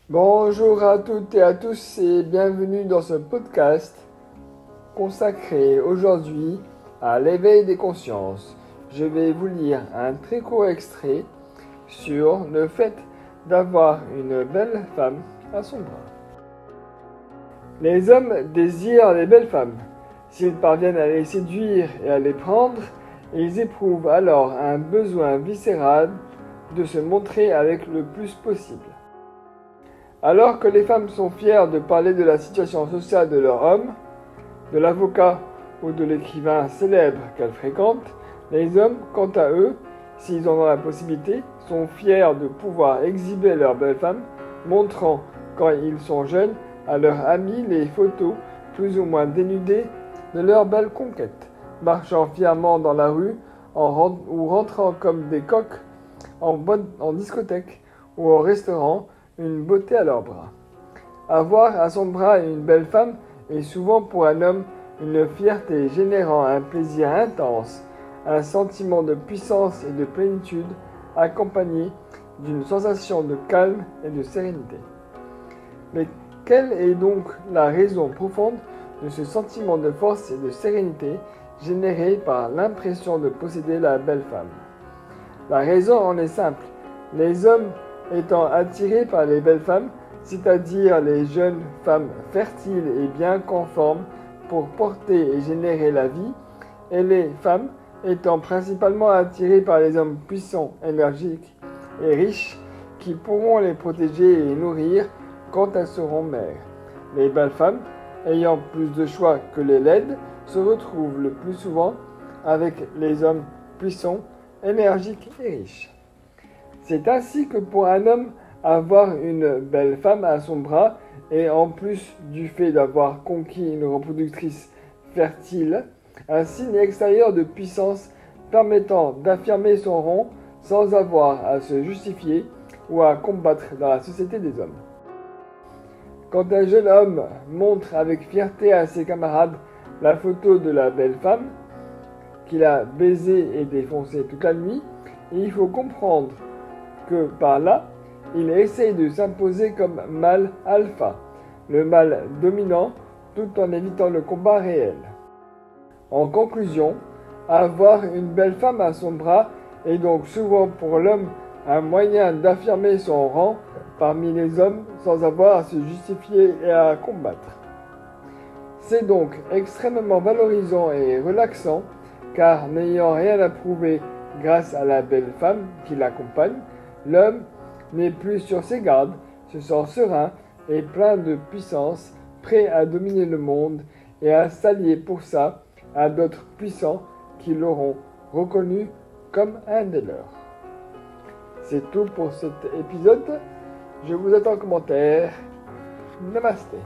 Bonjour à toutes et à tous et bienvenue dans ce podcast consacré aujourd'hui à l'éveil des consciences. Je vais vous lire un très court extrait sur le fait d'avoir une belle femme à son bras. Les hommes désirent les belles femmes. S'ils parviennent à les séduire et à les prendre, ils éprouvent alors un besoin viscéral de se montrer avec le plus possible. Alors que les femmes sont fières de parler de la situation sociale de leur homme, de l'avocat ou de l'écrivain célèbre qu'elles fréquentent, les hommes, quant à eux, s'ils en ont la possibilité, sont fiers de pouvoir exhiber leurs belles femmes, montrant, quand ils sont jeunes, à leurs amis les photos plus ou moins dénudées de leurs belles conquêtes, marchant fièrement dans la rue ou rentrant comme des coqs en discothèque ou au restaurant, une beauté à leurs bras. Avoir à son bras une belle femme est souvent pour un homme une fierté générant un plaisir intense, un sentiment de puissance et de plénitude accompagné d'une sensation de calme et de sérénité. Mais quelle est donc la raison profonde de ce sentiment de force et de sérénité généré par l'impression de posséder la belle femme? La raison en est simple. Les hommes étant attirés par les belles femmes, c'est-à-dire les jeunes femmes fertiles et bien conformes pour porter et générer la vie, et les femmes étant principalement attirées par les hommes puissants, énergiques et riches qui pourront les protéger et nourrir quand elles seront mères. Les belles femmes, ayant plus de choix que les laides, se retrouvent le plus souvent avec les hommes puissants, énergiques et riches. C'est ainsi que pour un homme, avoir une belle femme à son bras, et en plus du fait d'avoir conquis une reproductrice fertile, un signe extérieur de puissance permettant d'affirmer son rang sans avoir à se justifier ou à combattre dans la société des hommes. Quand un jeune homme montre avec fierté à ses camarades la photo de la belle femme, qu'il a baisée et défoncée toute la nuit, il faut comprendre que par là, il essaye de s'imposer comme mâle alpha, le mâle dominant, tout en évitant le combat réel. En conclusion, avoir une belle femme à son bras est donc souvent pour l'homme un moyen d'affirmer son rang parmi les hommes sans avoir à se justifier et à combattre. C'est donc extrêmement valorisant et relaxant, car n'ayant rien à prouver grâce à la belle femme qui l'accompagne, l'homme n'est plus sur ses gardes, se sent serein et plein de puissance, prêt à dominer le monde et à s'allier pour ça à d'autres puissants qui l'auront reconnu comme un des leurs. C'est tout pour cet épisode. Je vous attends en commentaire. Namasté.